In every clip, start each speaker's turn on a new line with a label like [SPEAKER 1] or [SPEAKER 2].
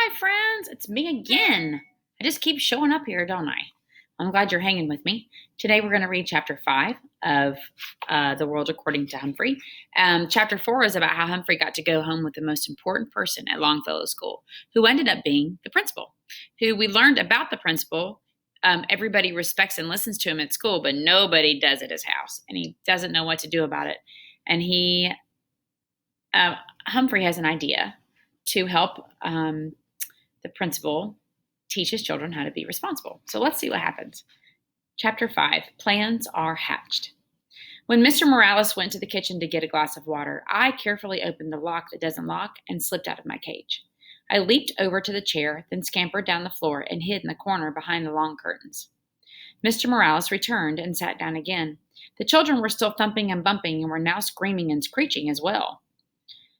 [SPEAKER 1] Hi, friends. It's me again. I just keep showing up here, don't I? I'm glad you're hanging with me. Today, we're going to read chapter 5 of The World According to Humphrey. Chapter 4 is about how Humphrey got to go home with the most important person at Longfellow School, who ended up being the principal, who we learned about the principal. Everybody respects and listens to him at school, but nobody does at his house, and he doesn't know what to do about it. And Humphrey has an idea to help the principal teach his children how to be responsible. So let's see what happens. Chapter 5, Plans Are Hatched. When Mr. Morales went to the kitchen to get a glass of water, I carefully opened the lock that doesn't lock and slipped out of my cage. I leaped over to the chair, then scampered down the floor and hid in the corner behind the long curtains. Mr. Morales returned and sat down again. The children were still thumping and bumping and were now screaming and screeching as well.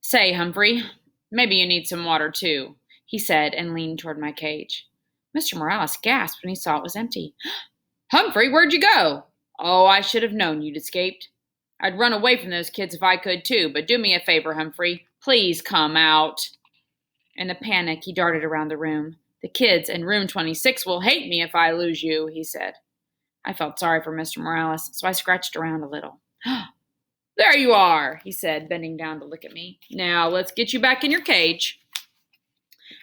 [SPEAKER 1] "Say, Humphrey, maybe you need some water too," he said and leaned toward my cage. Mr. Morales gasped when he saw it was empty. "Humphrey, where'd you go?" "Oh, I should have known you'd escaped. I'd run away from those kids if I could too, but do me a favor, Humphrey. Please come out." In a panic, he darted around the room. "The kids in room 26 will hate me if I lose you," he said. I felt sorry for Mr. Morales, so I scratched around a little. "There you are," he said, bending down to look at me. "Now, let's get you back in your cage."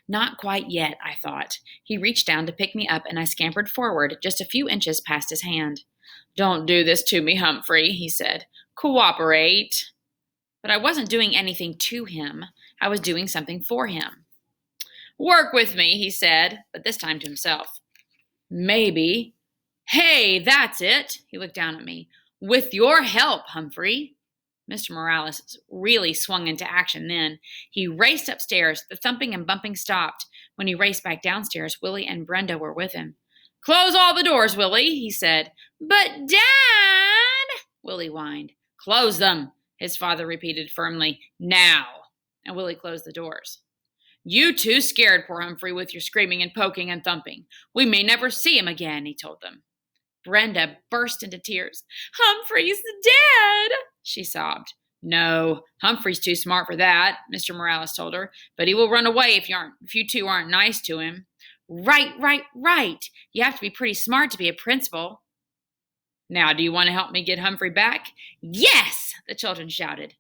[SPEAKER 1] Not quite yet, I thought. He reached down to pick me up, and I scampered forward just a few inches past his hand. "Don't do this to me, Humphrey," he said. "Cooperate." But I wasn't doing anything to him. I was doing something for him. "Work with me," he said, but this time to himself. "Maybe. Hey, that's it." He looked down at me. "With your help, Humphrey." Mr. Morales really swung into action then. He raced upstairs. The thumping and bumping stopped. When he raced back downstairs, Willie and Brenda were with him. "Close all the doors, Willie," he said. "But, Dad," Willie whined. "Close them," his father repeated firmly. "Now." And Willie closed the doors. "You two scared poor Humphrey with your screaming and poking and thumping. We may never see him again," he told them. Brenda burst into tears. "Humphrey's dead," she sobbed. "No, Humphrey's too smart for that," Mr. Morales told her. "But he will run away if you two aren't nice to him." Right. You have to be pretty smart to be a principal." "Now, do you want to help me get Humphrey back?" "Yes!" the children shouted.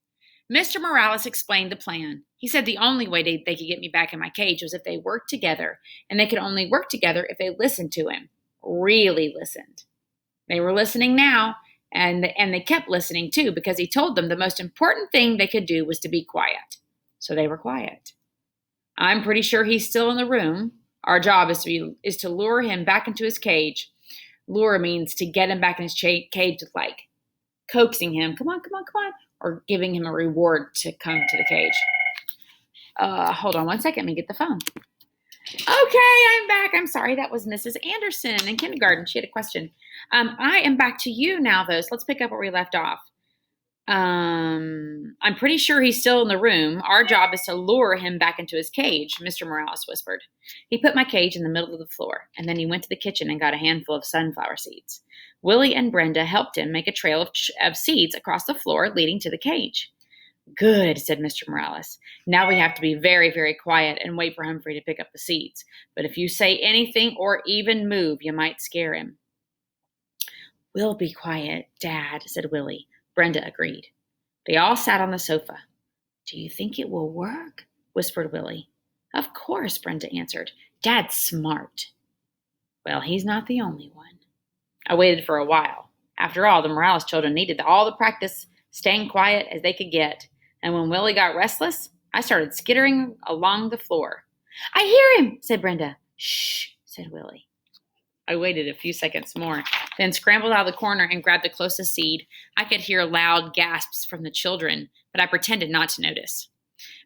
[SPEAKER 1] Mr. Morales explained the plan. He said the only way they could get me back in my cage was if they worked together, and they could only work together if they listened to him. Really listened. They were listening now, and they kept listening too, because he told them the most important thing they could do was to be quiet. So they were quiet. "I'm pretty sure he's still in the room. Our job is to lure him back into his cage." Lure means to get him back in his cage, like coaxing him, come on, or giving him a reward to come to the cage. Hold on one second, let me get the phone. Okay, I'm back. I'm sorry, that was Mrs. Anderson in kindergarten. She had a question. I am back to you now, though, so let's pick up where we left off. I'm pretty sure he's still in the room. Our job is to lure him back into his cage, Mr. Morales whispered. He put my cage in the middle of the floor, and then he went to the kitchen and got a handful of sunflower seeds. Willie and Brenda helped him make a trail of seeds across the floor leading to the cage. "Good," said Mr. Morales. "Now we have to be very, very quiet and wait for Humphrey to pick up the seeds. But if you say anything or even move, you might scare him." "We'll be quiet, Dad," said Willie. Brenda agreed. They all sat on the sofa. "Do you think it will work?" whispered Willie. "Of course," Brenda answered. "Dad's smart." "Well, he's not the only one." I waited for a while. After all, the Morales children needed all the practice staying quiet as they could get. And when Willie got restless, I started skittering along the floor. "I hear him," said Brenda. "Shh," said Willie. I waited a few seconds more, then scrambled out of the corner and grabbed the closest seed. I could hear loud gasps from the children, but I pretended not to notice.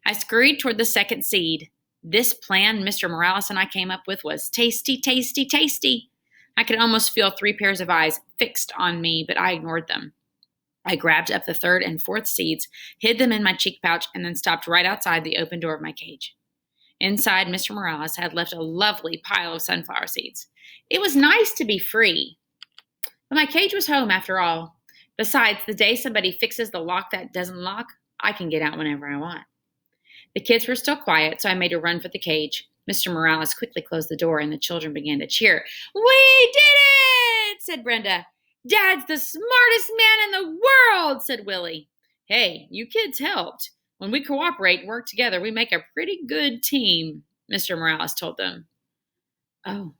[SPEAKER 1] I scurried toward the second seed. This plan Mr. Morales and I came up with was tasty, tasty, tasty. I could almost feel 3 pairs of eyes fixed on me, but I ignored them. I grabbed up the third and fourth seeds, hid them in my cheek pouch, and then stopped right outside the open door of my cage. Inside, Mr. Morales had left a lovely pile of sunflower seeds. It was nice to be free. But my cage was home after all. Besides, the day somebody fixes the lock that doesn't lock, I can get out whenever I want. The kids were still quiet, so I made a run for the cage. Mr. Morales quickly closed the door and the children began to cheer. "We did it!" said Brenda. "Dad's the smartest man in the world," said Willie. "Hey, you kids helped. When we cooperate and work together, we make a pretty good team," Mr. Morales told them. "Oh,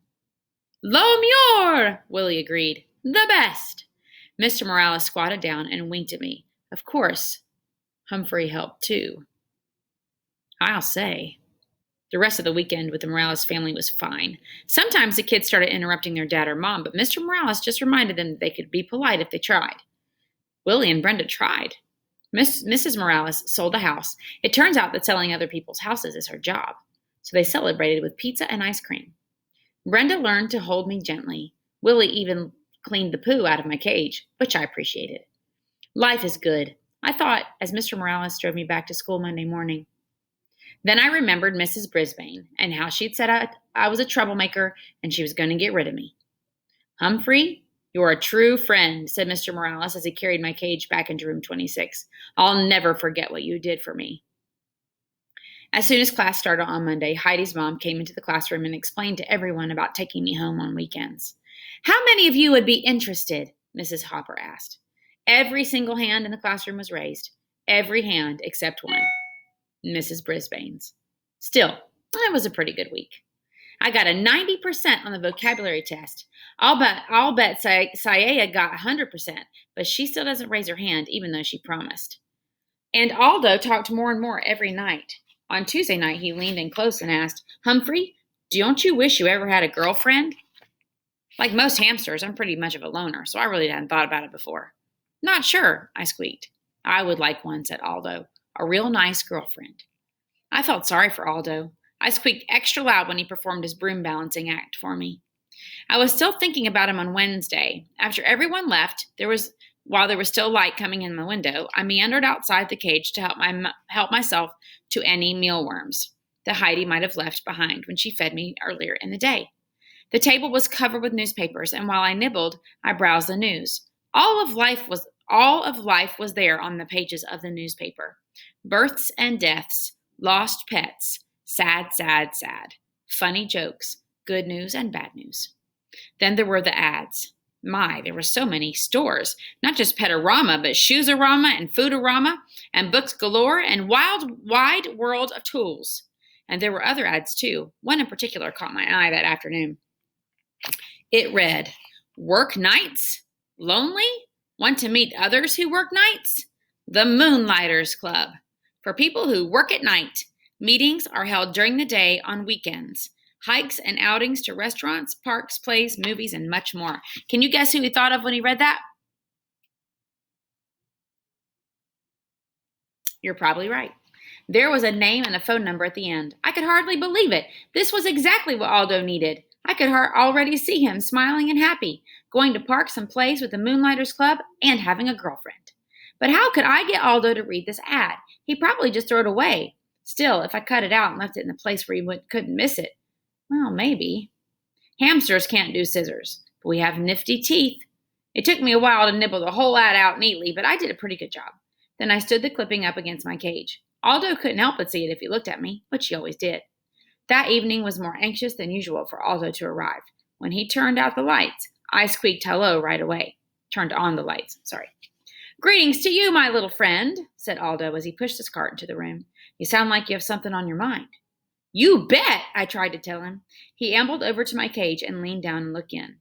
[SPEAKER 1] lo muir," Willie agreed. "The best." Mr. Morales squatted down and winked at me. Of course, Humphrey helped too. I'll say. The rest of the weekend with the Morales family was fine. Sometimes the kids started interrupting their dad or mom, but Mr. Morales just reminded them that they could be polite if they tried. Willie and Brenda tried. Mrs. Morales sold a house. It turns out that selling other people's houses is her job. So they celebrated with pizza and ice cream. Brenda learned to hold me gently. Willie even cleaned the poo out of my cage, which I appreciated. Life is good, I thought as Mr. Morales drove me back to school Monday morning. Then I remembered Mrs. Brisbane and how she'd said I was a troublemaker and she was going to get rid of me. "Humphrey, you're a true friend," said Mr. Morales as he carried my cage back into room 26. "I'll never forget what you did for me." As soon as class started on Monday, Heidi's mom came into the classroom and explained to everyone about taking me home on weekends. "How many of you would be interested?" Mrs. Hopper asked. Every single hand in the classroom was raised. Every hand except one. Mrs. Brisbane's. Still, it was a pretty good week. I got a 90% on the vocabulary test. I'll bet Saya got 100%, but she still doesn't raise her hand, even though she promised. And Aldo talked more and more every night. On Tuesday night, he leaned in close and asked, "Humphrey, don't you wish you ever had a girlfriend?" Like most hamsters, I'm pretty much of a loner, so I really hadn't thought about it before. "Not sure," I squeaked. "I would like one," said Aldo. "A real nice girlfriend." I felt sorry for Aldo. I squeaked extra loud when he performed his broom balancing act for me. I was still thinking about him on Wednesday. After everyone left, while there was still light coming in the window, I meandered outside the cage to help myself to any mealworms that Heidi might have left behind when she fed me earlier in the day. The table was covered with newspapers, and while I nibbled, I browsed the news. All of life was there on the pages of the newspaper. Births and deaths, lost pets, sad, sad, sad. Funny jokes, good news and bad news. Then there were the ads. My, there were so many stores. Not just Petorama, but Shoesorama and Foodorama and books galore and wide world of tools. And there were other ads too. One in particular caught my eye that afternoon. It read, "Work nights? Lonely? Want to meet others who work nights? The Moonlighters Club. For people who work at night. Meetings are held during the day on weekends. Hikes and outings to restaurants, parks, plays, movies, and much more." Can you guess who he thought of when he read that? You're probably right. There was a name and a phone number at the end. I could hardly believe it. This was exactly what Aldo needed. I could already see him smiling and happy, going to parks and plays with the Moonlighters Club and having a girlfriend. But how could I get Aldo to read this ad? He'd probably just throw it away. Still, if I cut it out and left it in a place where he couldn't miss it, well, maybe. Hamsters can't do scissors, but we have nifty teeth. It took me a while to nibble the whole ad out neatly, but I did a pretty good job. Then I stood the clipping up against my cage. Aldo couldn't help but see it if he looked at me, which he always did. That evening was more anxious than usual for Aldo to arrive. When he turned out the lights, I squeaked hello right away. Turned on the lights, sorry. "Greetings to you, my little friend," said Aldo as he pushed his cart into the room. "You sound like you have something on your mind." "You bet," I tried to tell him. He ambled over to my cage and leaned down and looked in.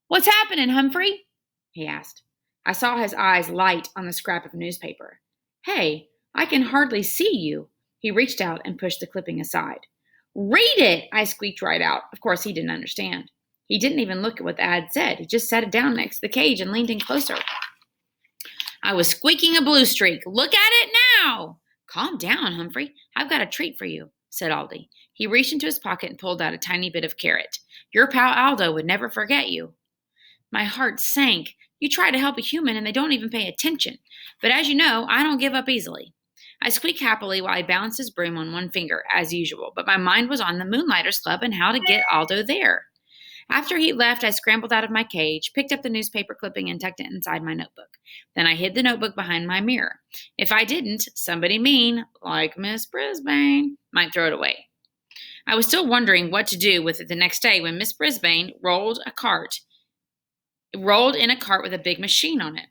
[SPEAKER 1] "What's happening, Humphrey?" he asked. I saw his eyes light on the scrap of newspaper. "Hey, I can hardly see you." He reached out and pushed the clipping aside. "Read it," I squeaked right out. Of course, he didn't understand. He didn't even look at what the ad said. He just set it down next to the cage and leaned in closer. I was squeaking a blue streak. "Look at it now." "Calm down, Humphrey. I've got a treat for you," said Aldi. He reached into his pocket and pulled out a tiny bit of carrot. "Your pal Aldo would never forget you." My heart sank. You try to help a human and they don't even pay attention. But as you know, I don't give up easily. I squeaked happily while he balanced his broom on one finger, as usual, but my mind was on the Moonlighters Club and how to get Aldo there. After he left, I scrambled out of my cage, picked up the newspaper clipping, and tucked it inside my notebook. Then I hid the notebook behind my mirror. If I didn't, somebody mean, like Miss Brisbane, might throw it away. I was still wondering what to do with it the next day when Miss Brisbane rolled in a cart with a big machine on it.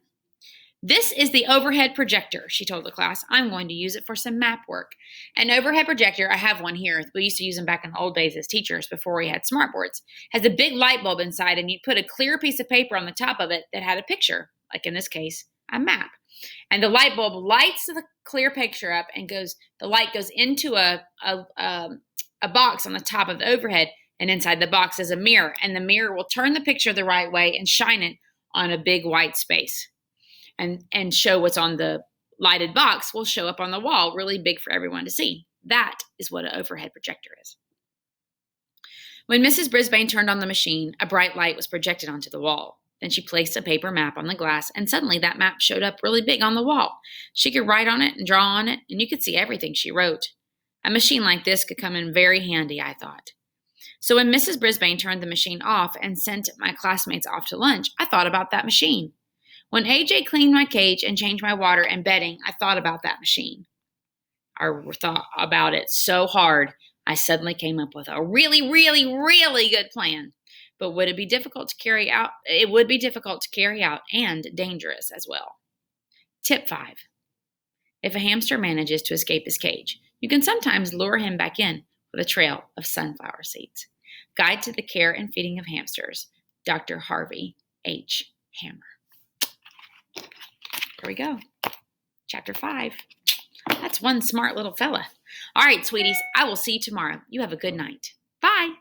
[SPEAKER 1] "This is the overhead projector," she told the class. "I'm going to use it for some map work." An overhead projector, I have one here. We used to use them back in the old days as teachers before we had smartboards. Has a big light bulb inside, and you'd put a clear piece of paper on the top of it that had a picture, like in this case, a map. And the light bulb lights the clear picture up and the light goes into a box on the top of the overhead, and inside the box is a mirror, and the mirror will turn the picture the right way and shine it on a big white space. And show what's on the lighted box will show up on the wall really big for everyone to see. That is what an overhead projector is. When Mrs. Brisbane turned on the machine, a bright light was projected onto the wall. Then she placed a paper map on the glass, and suddenly that map showed up really big on the wall. She could write on it and draw on it, and you could see everything she wrote. A machine like this could come in very handy, I thought. So when Mrs. Brisbane turned the machine off and sent my classmates off to lunch, I thought about that machine. When AJ cleaned my cage and changed my water and bedding, I thought about that machine. I thought about it so hard, I suddenly came up with a really, really, really good plan. But would it be difficult to carry out? It would be difficult to carry out and dangerous as well. Tip 5. If a hamster manages to escape his cage, you can sometimes lure him back in with a trail of sunflower seeds. Guide to the Care and Feeding of Hamsters, Dr. Harvey H. Hammer. There we go. Chapter 5. That's one smart little fella. All right, sweeties, I will see you tomorrow. You have a good night. Bye.